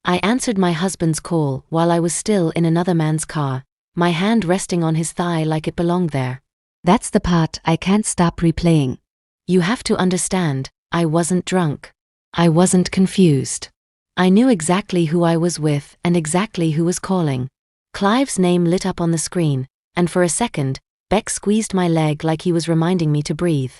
I answered my husband's call while I was still in another man's car, my hand resting on his thigh like it belonged there. That's the part I can't stop replaying. You have to understand, I wasn't drunk. I wasn't confused. I knew exactly who I was with and exactly who was calling. Clive's name lit up on the screen, and for a second, Beck squeezed my leg like he was reminding me to breathe.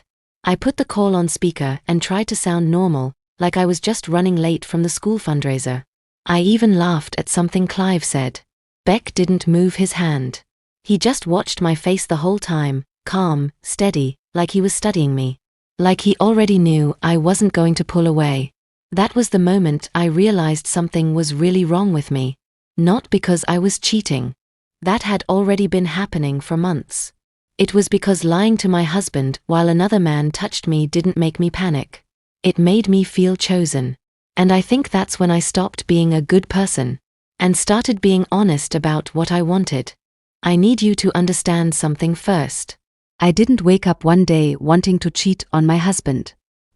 I put the call on speaker and tried to sound normal, like I was just running late from the school fundraiser. I even laughed at something Clive said. Beck didn't move his hand. He just watched my face the whole time, calm, steady, like he was studying me. Like he already knew I wasn't going to pull away. That was the moment I realized something was really wrong with me. Not because I was cheating. That had already been happening for months. It was because lying to my husband while another man touched me didn't make me panic. It made me feel chosen. And I think that's when I stopped being a good person and started being honest about what I wanted. I need you to understand something first. I didn't wake up one day wanting to cheat on my husband.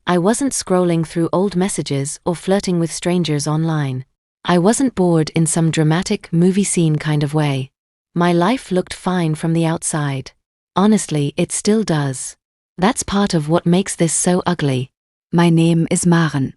I wasn't scrolling through old messages or flirting with strangers online. I wasn't bored in some dramatic movie scene kind of way. My life looked fine from the outside. Honestly, it still does. That's part of what makes this so ugly. My name is Maren.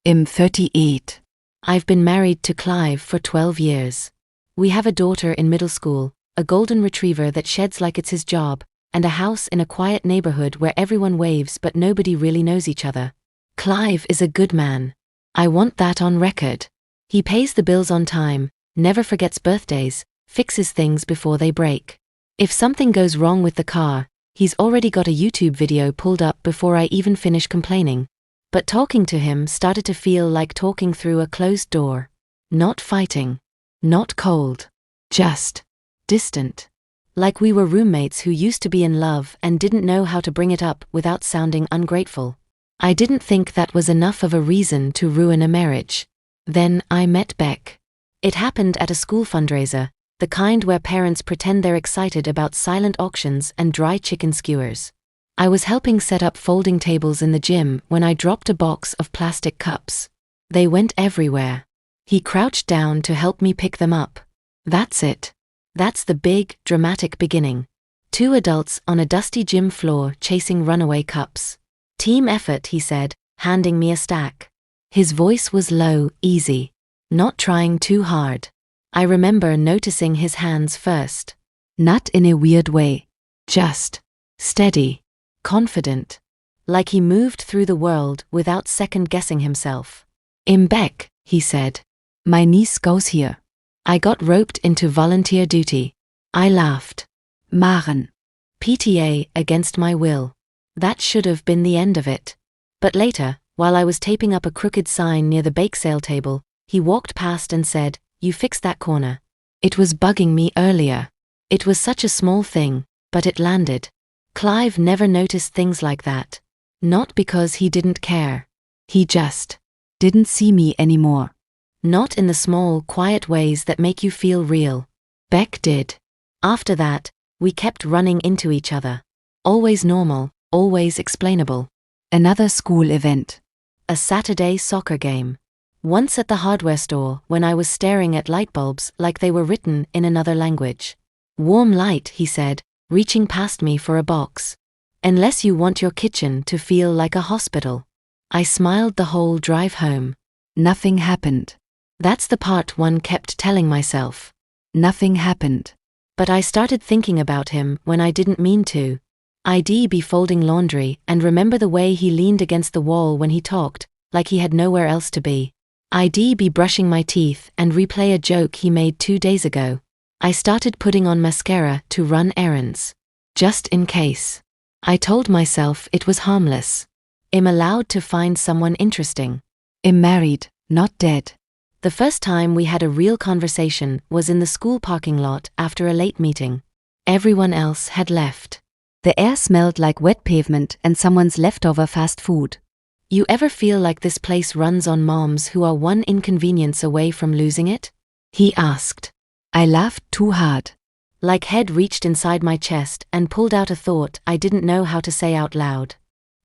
I'm 38. I've been married to Clive for 12 years. We have a daughter in middle school, a golden retriever that sheds like it's his job, and a house in a quiet neighborhood where everyone waves but nobody really knows each other. Clive is a good man. I want that on record. He pays the bills on time, never forgets birthdays, fixes things before they break. If something goes wrong with the car, he's already got a YouTube video pulled up before I even finish complaining. But talking to him started to feel like talking through a closed door. Not fighting. Not cold. Just distant. Like we were roommates who used to be in love and didn't know how to bring it up without sounding ungrateful. I didn't think that was enough of a reason to ruin a marriage. Then I met Beck. It happened at a school fundraiser, the kind where parents pretend they're excited about silent auctions and dry chicken skewers. I was helping set up folding tables in the gym when I dropped a box of plastic cups. They went everywhere. He crouched down to help me pick them up. That's it. That's the big, dramatic beginning. 2 adults on a dusty gym floor chasing runaway cups. Team effort, he said, handing me a stack. His voice was low, easy. Not trying too hard. I remember noticing his hands first. Not in a weird way. Just steady. Confident. Like he moved through the world without second-guessing himself. "I'm Beck," he said. My niece goes here. I got roped into volunteer duty. I laughed. Maren. PTA against my will. That should have been the end of it. But later, while I was taping up a crooked sign near the bake sale table, he walked past and said, "You fixed that corner." It was bugging me earlier. It was such a small thing, but it landed. Clive never noticed things like that. Not because he didn't care. He just didn't see me anymore. Not in the small, quiet ways that make you feel real. Beck did. After that, we kept running into each other. Always normal, always explainable. Another school event. A Saturday soccer game. Once at the hardware store when I was staring at light bulbs like they were written in another language. "Warm light," he said, reaching past me for a box. "Unless you want your kitchen to feel like a hospital." I smiled the whole drive home. Nothing happened. That's the part one kept telling myself. Nothing happened. But I started thinking about him when I didn't mean to. I'd be folding laundry and remember the way he leaned against the wall when he talked, like he had nowhere else to be. I'd be brushing my teeth and replay a joke he made 2 days ago. I started putting on mascara to run errands. Just in case. I told myself it was harmless. I'm allowed to find someone interesting. I'm married, not dead. The first time we had a real conversation was in the school parking lot after a late meeting. Everyone else had left. The air smelled like wet pavement and someone's leftover fast food. You ever feel like this place runs on moms who are one inconvenience away from losing it? He asked. I laughed too hard. Like head reached inside my chest and pulled out a thought I didn't know how to say out loud.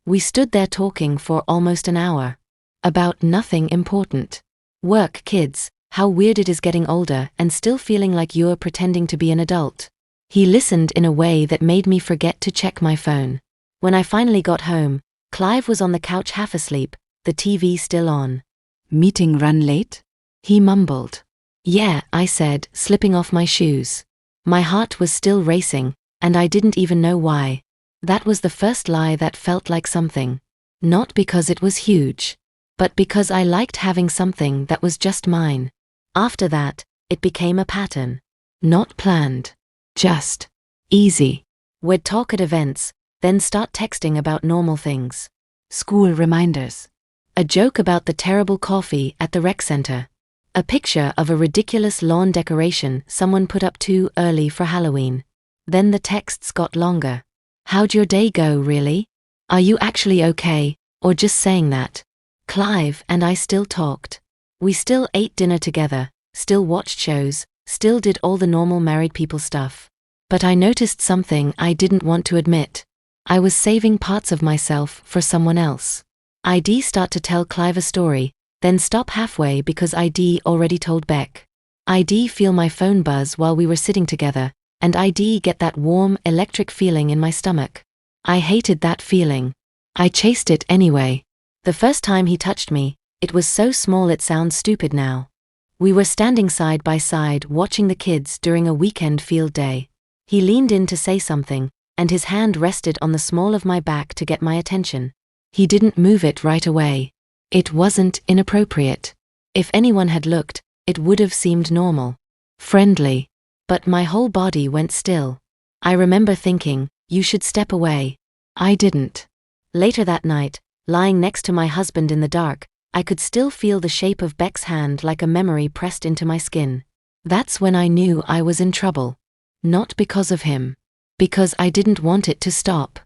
We stood there talking for almost an hour. About nothing important. Work, kids, How weird it is getting older and still feeling like you're pretending to be an adult. He listened in a way that made me forget to check my phone. When I finally got home, Clive was on the couch half asleep, the TV still on. Meeting run late? He mumbled. Yeah, I said, slipping off my shoes. My heart was still racing, and I didn't even know why. That was the first lie that felt like something. Not because it was huge, but because I liked having something that was just mine. After that, it became a pattern. Not planned. Just easy. We'd talk at events, then start texting about normal things. School reminders. A joke about the terrible coffee at the rec center. A picture of a ridiculous lawn decoration someone put up too early for Halloween. Then the texts got longer. How'd your day go, really? Are you actually okay, or just saying that? Clive and I still talked. We still ate dinner together, still watched shows, still did all the normal married people stuff. But I noticed something I didn't want to admit. I was saving parts of myself for someone else. I'd start to tell Clive a story, then stop halfway because I'd already told Beck. I'd feel my phone buzz while we were sitting together, and I'd get that warm, electric feeling in my stomach. I hated that feeling. I chased it anyway. The first time he touched me, it was so small it sounds stupid now. We were standing side by side watching the kids during a weekend field day. He leaned in to say something, and his hand rested on the small of my back to get my attention. He didn't move it right away. It wasn't inappropriate. If anyone had looked, it would have seemed normal. Friendly. But my whole body went still. I remember thinking, you should step away. I didn't. Later that night, lying next to my husband in the dark, I could still feel the shape of Beck's hand like a memory pressed into my skin. That's when I knew I was in trouble. Not because of him. Because I didn't want it to stop.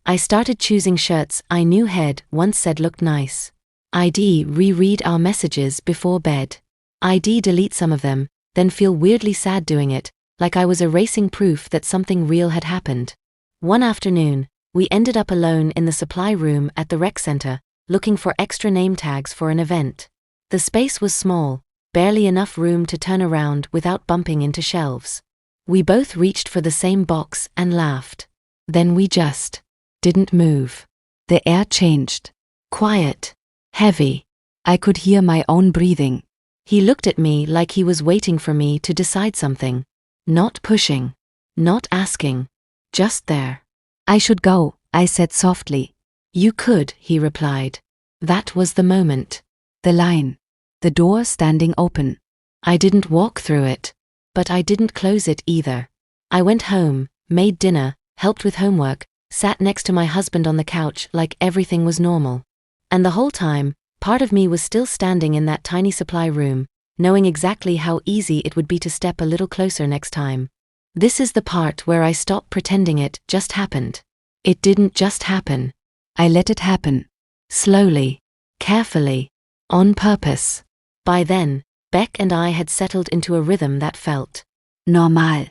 I started choosing shirts I knew he'd once said looked nice. I'd reread our messages before bed. I'd delete some of them, then feel weirdly sad doing it, like I was erasing proof that something real had happened. One afternoon, we ended up alone in the supply room at the rec center, looking for extra name tags for an event. The space was small, barely enough room to turn around without bumping into shelves. We both reached for the same box and laughed. Then we just didn't move. The air changed. Quiet. Heavy. I could hear my own breathing. He looked at me like he was waiting for me to decide something. Not pushing. Not asking. Just there. I should go, I said softly. You could, he replied. That was the moment. The line. The door standing open. I didn't walk through it. But I didn't close it either. I went home, made dinner, helped with homework, sat next to my husband on the couch like everything was normal. And the whole time, part of me was still standing in that tiny supply room, knowing exactly how easy it would be to step a little closer next time. This is the part where I stop pretending it just happened. It didn't just happen. I let it happen. Slowly. Carefully. On purpose. By then, Beck and I had settled into a rhythm that felt normal.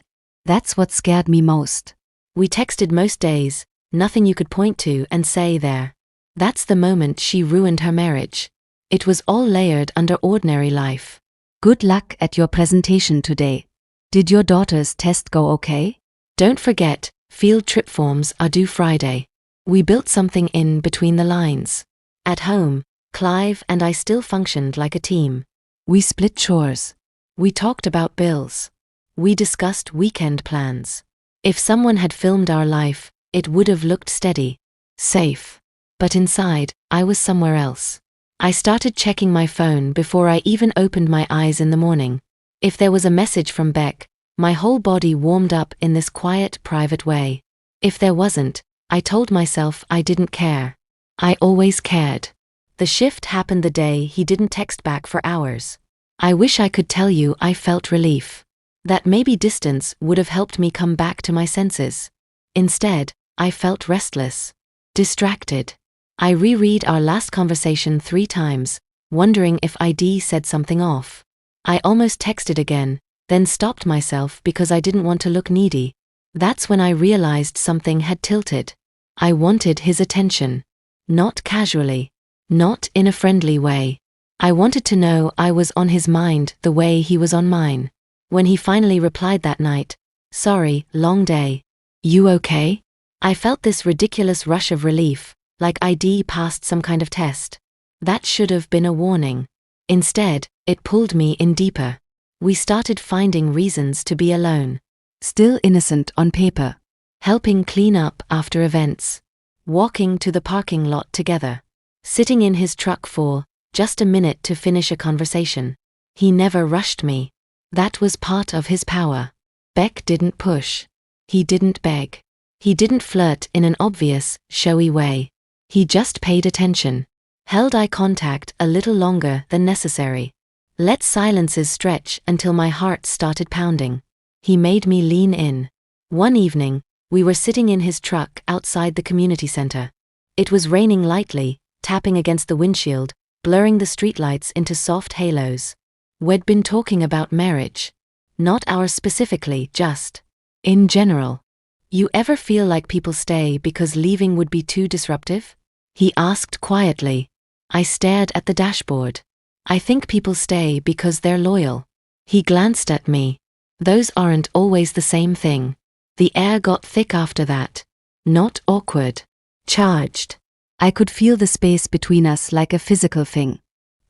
That's what scared me most. We texted most days, nothing you could point to and say there. That's the moment she ruined her marriage. It was all layered under ordinary life. Good luck at your presentation today. Did your daughter's test go okay? Don't forget, field trip forms are due Friday. We built something in between the lines. At home, Clive and I still functioned like a team. We split chores. We talked about bills. We discussed weekend plans. If someone had filmed our life, it would have looked steady. Safe. But inside, I was somewhere else. I started checking my phone before I even opened my eyes in the morning. If there was a message from Beck, my whole body warmed up in this quiet, private way. If there wasn't, I told myself I didn't care. I always cared. The shift happened the day he didn't text back for hours. I wish I could tell you I felt relief. That maybe distance would have helped me come back to my senses. Instead, I felt restless. Distracted. I reread our last conversation 3 times, wondering if I'd said something off. I almost texted again, then stopped myself because I didn't want to look needy. That's when I realized something had tilted. I wanted his attention. Not casually. Not in a friendly way. I wanted to know I was on his mind the way he was on mine. When he finally replied that night, "Sorry, long day. You okay?" I felt this ridiculous rush of relief, like I'd passed some kind of test. That should have been a warning. Instead, it pulled me in deeper. We started finding reasons to be alone. Still innocent on paper. Helping clean up after events. Walking to the parking lot together. Sitting in his truck for just a minute to finish a conversation. He never rushed me. That was part of his power. Beck didn't push. He didn't beg. He didn't flirt in an obvious, showy way. He just paid attention. Held eye contact a little longer than necessary. Let silences stretch until my heart started pounding. He made me lean in. One evening, we were sitting in his truck outside the community center. It was raining lightly, tapping against the windshield, blurring the streetlights into soft halos. We'd been talking about marriage. Not ours specifically, just in general. "You ever feel like people stay because leaving would be too disruptive?" he asked quietly. I stared at the dashboard. "I think people stay because they're loyal." He glanced at me. "Those aren't always the same thing." The air got thick after that. Not awkward. Charged. I could feel the space between us like a physical thing.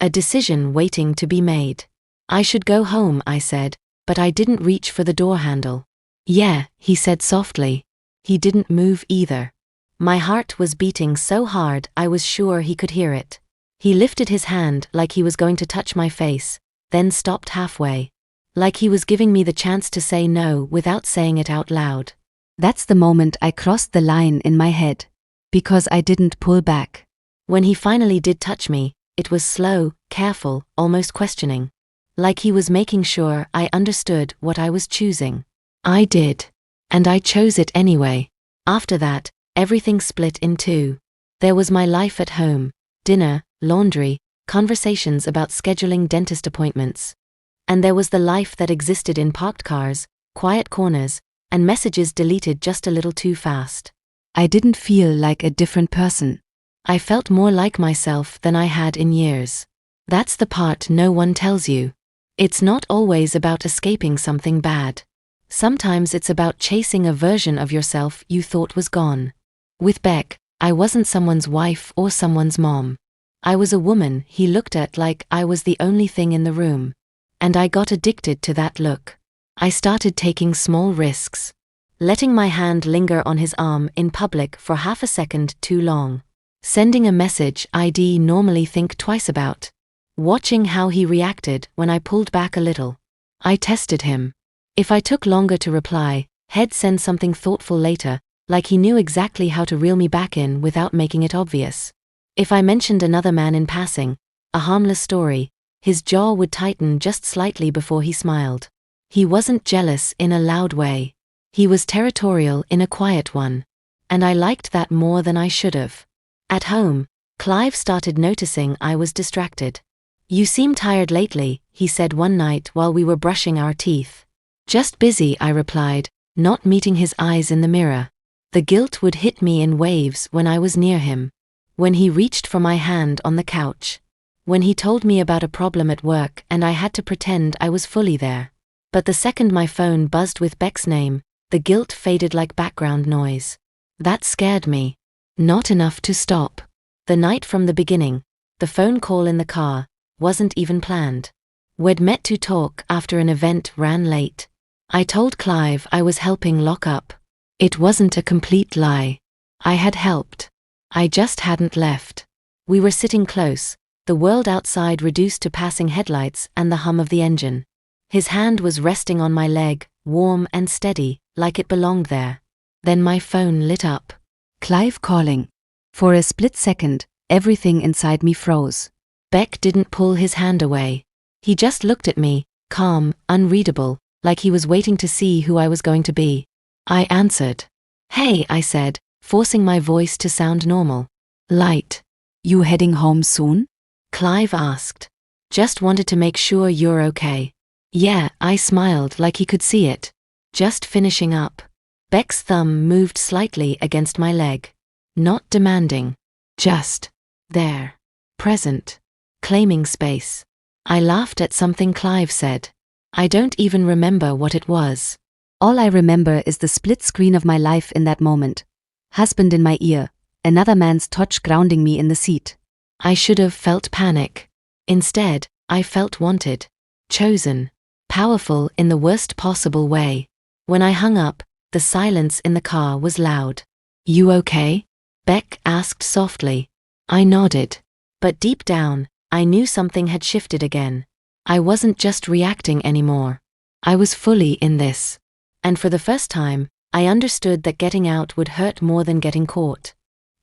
A decision waiting to be made. "I should go home," I said, but I didn't reach for the door handle. "Yeah," he said softly. He didn't move either. My heart was beating so hard I was sure he could hear it. He lifted his hand like he was going to touch my face, then stopped halfway. Like he was giving me the chance to say no without saying it out loud. That's the moment I crossed the line in my head. Because I didn't pull back. When he finally did touch me, it was slow, careful, almost questioning. Like he was making sure I understood what I was choosing. I did. And I chose it anyway. After that, everything split in two. There was my life at home, dinner, laundry, conversations about scheduling dentist appointments. And there was the life that existed in parked cars, quiet corners, and messages deleted just a little too fast. I didn't feel like a different person. I felt more like myself than I had in years. That's the part no one tells you. It's not always about escaping something bad. Sometimes it's about chasing a version of yourself you thought was gone. With Beck, I wasn't someone's wife or someone's mom. I was a woman he looked at like I was the only thing in the room. And I got addicted to that look. I started taking small risks. Letting my hand linger on his arm in public for half a second too long. Sending a message I'd normally think twice about. Watching how he reacted when I pulled back a little. I tested him. If I took longer to reply, he'd send something thoughtful later, like he knew exactly how to reel me back in without making it obvious. If I mentioned another man in passing, a harmless story, his jaw would tighten just slightly before he smiled. He wasn't jealous in a loud way. He was territorial in a quiet one. And I liked that more than I should have. At home, Clive started noticing I was distracted. "You seem tired lately," he said one night while we were brushing our teeth. "Just busy," I replied, not meeting his eyes in the mirror. The guilt would hit me in waves when I was near him. When he reached for my hand on the couch. When he told me about a problem at work and I had to pretend I was fully there. But the second my phone buzzed with Beck's name, the guilt faded like background noise. That scared me. Not enough to stop. The night from the beginning, the phone call in the car, wasn't even planned. We'd met to talk after an event ran late. I told Clive I was helping lock up. It wasn't a complete lie. I had helped. I just hadn't left. We were sitting close, the world outside reduced to passing headlights and the hum of the engine. His hand was resting on my leg, warm and steady, like it belonged there. Then my phone lit up. Clive calling. For a split second, everything inside me froze. Beck didn't pull his hand away. He just looked at me, calm, unreadable, like he was waiting to see who I was going to be. I answered. "Hey," I said, forcing my voice to sound normal. "Light." "You heading home soon?" Clive asked. "Just wanted to make sure you're okay." "Yeah," I smiled like he could see it. "Just finishing up." Beck's thumb moved slightly against my leg. Not demanding. Just there. Present. claiming space. I laughed at something Clive said. I don't even remember what it was. All I remember is the split screen of my life in that moment. Husband in my ear, another man's touch grounding me in the seat. I should have felt panic. Instead, I felt wanted, chosen, powerful in the worst possible way. When I hung up, the silence in the car was loud. "You okay?" Beck asked softly. I nodded. But deep down, I knew something had shifted again. I wasn't just reacting anymore. I was fully in this. And for the first time, I understood that getting out would hurt more than getting caught.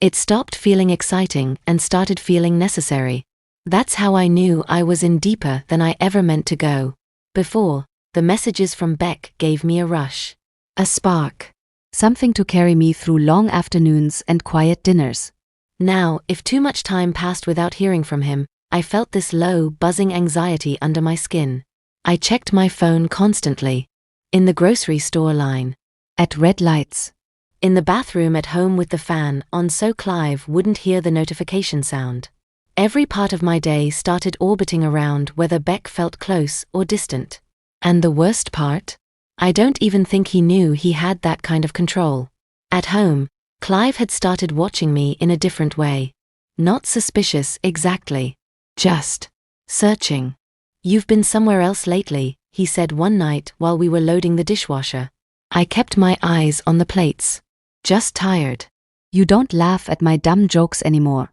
It stopped feeling exciting and started feeling necessary. That's how I knew I was in deeper than I ever meant to go. Before, the messages from Beck gave me a rush. A spark. Something to carry me through long afternoons and quiet dinners. Now, if too much time passed without hearing from him, I felt this low, buzzing anxiety under my skin. I checked my phone constantly. In the grocery store line. At red lights. In the bathroom at home with the fan on so Clive wouldn't hear the notification sound. Every part of my day started orbiting around whether Beck felt close or distant. And the worst part? I don't even think he knew he had that kind of control. At home, Clive had started watching me in a different way. Not suspicious exactly. Just searching. "You've been somewhere else lately," he said one night while we were loading the dishwasher. I kept my eyes on the plates. "Just tired." "You don't laugh at my dumb jokes anymore."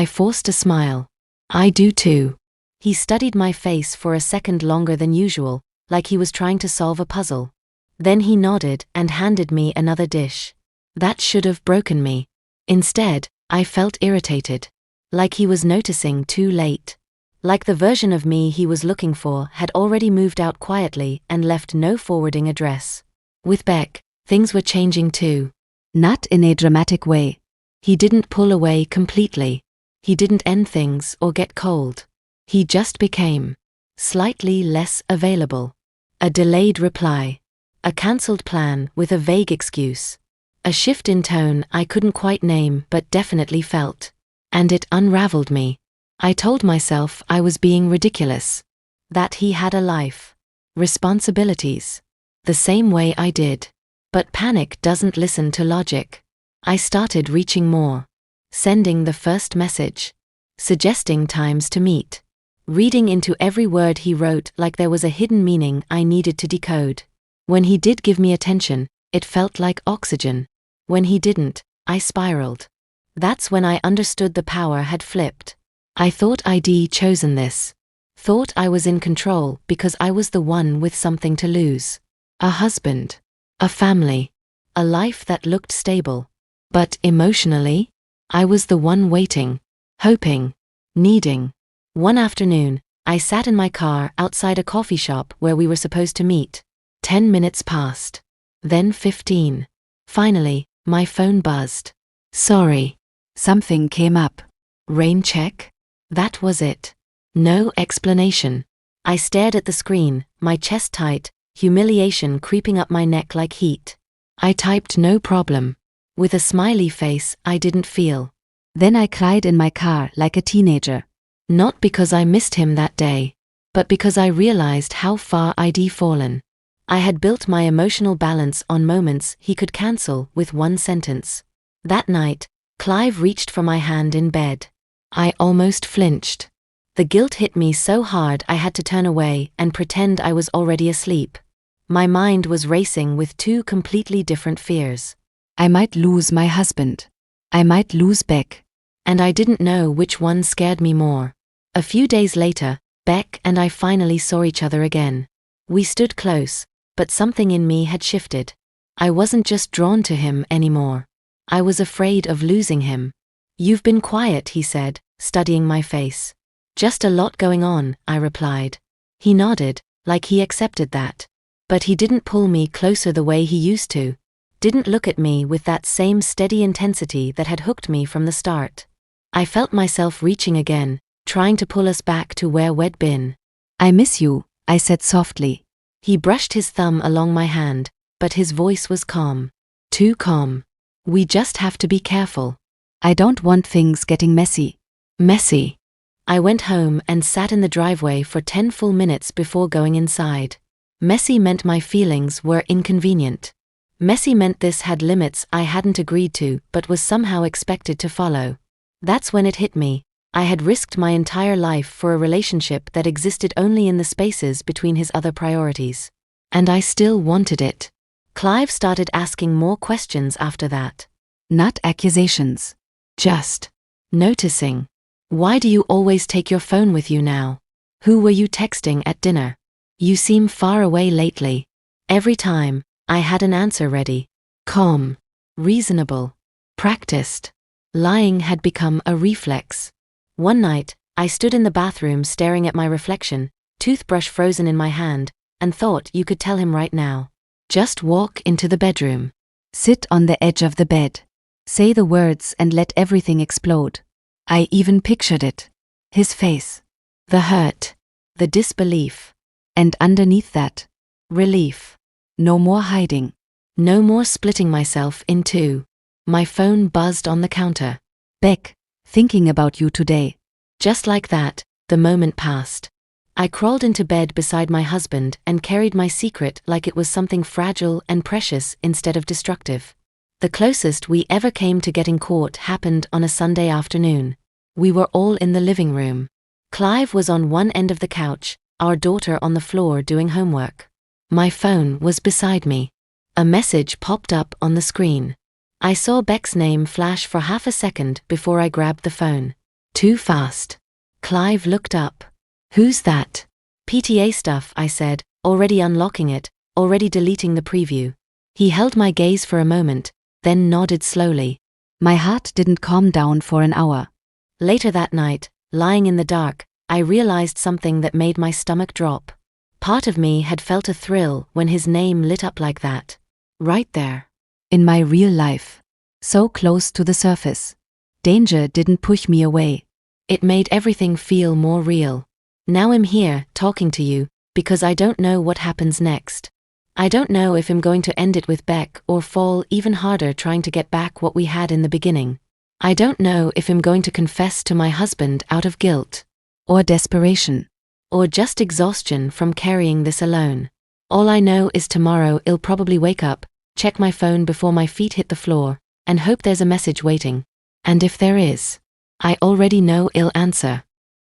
I forced a smile. "I do too." He studied my face for a second longer than usual, like he was trying to solve a puzzle. Then he nodded and handed me another dish. That should have broken me. Instead, I felt irritated. Like he was noticing too late. Like the version of me he was looking for had already moved out quietly and left no forwarding address. With Beck, things were changing too. Not in a dramatic way. He didn't pull away completely. He didn't end things or get cold. He just became slightly less available. A delayed reply. A cancelled plan with a vague excuse. A shift in tone I couldn't quite name but definitely felt. And it unraveled me. I told myself I was being ridiculous. That he had a life. Responsibilities. The same way I did. But panic doesn't listen to logic. I started reaching more. Sending the first message. Suggesting times to meet. Reading into every word he wrote like there was a hidden meaning I needed to decode. When he did give me attention, it felt like oxygen. When he didn't, I spiraled. That's when I understood the power had flipped. I thought I'd chosen this. Thought I was in control because I was the one with something to lose. A husband. A family. A life that looked stable. But emotionally, I was the one waiting. Hoping. Needing. One afternoon, I sat in my car outside a coffee shop where we were supposed to meet. 10 minutes passed. Then 15. Finally, my phone buzzed. "Sorry." Something came up. "Rain check?" That was it. No explanation. I stared at the screen, my chest tight, humiliation creeping up my neck like heat. I typed "no problem." With a smiley face I didn't feel. Then I cried in my car like a teenager. Not because I missed him that day, but because I realized how far I'd fallen. I had built my emotional balance on moments he could cancel with one sentence. That night, Clive reached for my hand in bed. I almost flinched. The guilt hit me so hard I had to turn away and pretend I was already asleep. My mind was racing with two completely different fears. I might lose my husband. I might lose Beck. And I didn't know which one scared me more. A few days later, Beck and I finally saw each other again. We stood close, but something in me had shifted. I wasn't just drawn to him anymore. I was afraid of losing him. "You've been quiet," he said, studying my face. "Just a lot going on," I replied. He nodded, like he accepted that. But he didn't pull me closer the way he used to. Didn't look at me with that same steady intensity that had hooked me from the start. I felt myself reaching again, trying to pull us back to where we'd been. "I miss you," I said softly. He brushed his thumb along my hand, but his voice was calm. Too calm. "We just have to be careful." "I don't want things getting messy." Messy. I went home and sat in the driveway for 10 full minutes before going inside. Messy meant my feelings were inconvenient. Messy meant this had limits I hadn't agreed to but was somehow expected to follow. That's when it hit me. I had risked my entire life for a relationship that existed only in the spaces between his other priorities. And I still wanted it. Clive started asking more questions after that. Not accusations. Just noticing. Why do you always take your phone with you now? Who were you texting at dinner? You seem far away lately. Every time, I had an answer ready. Calm. Reasonable. Practiced. Lying had become a reflex. One night, I stood in the bathroom staring at my reflection, toothbrush frozen in my hand, and thought you could tell him right now. Just walk into the bedroom. Sit on the edge of the bed. Say the words and let everything explode. I even pictured it. His face. The hurt. The disbelief. And underneath that, relief. No more hiding. No more splitting myself in two. My phone buzzed on the counter. Beck, thinking about you today. Just like that, the moment passed. I crawled into bed beside my husband and carried my secret like it was something fragile and precious instead of destructive. The closest we ever came to getting caught happened on a Sunday afternoon. We were all in the living room. Clive was on one end of the couch, our daughter on the floor doing homework. My phone was beside me. A message popped up on the screen. I saw Beck's name flash for half a second before I grabbed the phone. Too fast. Clive looked up. Who's that? PTA stuff, I said, already unlocking it, already deleting the preview. He held my gaze for a moment, then nodded slowly. My heart didn't calm down for an hour. Later that night, lying in the dark, I realized something that made my stomach drop. Part of me had felt a thrill when his name lit up like that. Right there. In my real life. So close to the surface. Danger didn't push me away. It made everything feel more real. Now I'm here, talking to you, because I don't know what happens next. I don't know if I'm going to end it with Beck or fall even harder trying to get back what we had in the beginning. I don't know if I'm going to confess to my husband out of guilt. Or desperation. Or just exhaustion from carrying this alone. All I know is tomorrow I'll probably wake up, check my phone before my feet hit the floor, and hope there's a message waiting. And if there is, I already know I'll answer.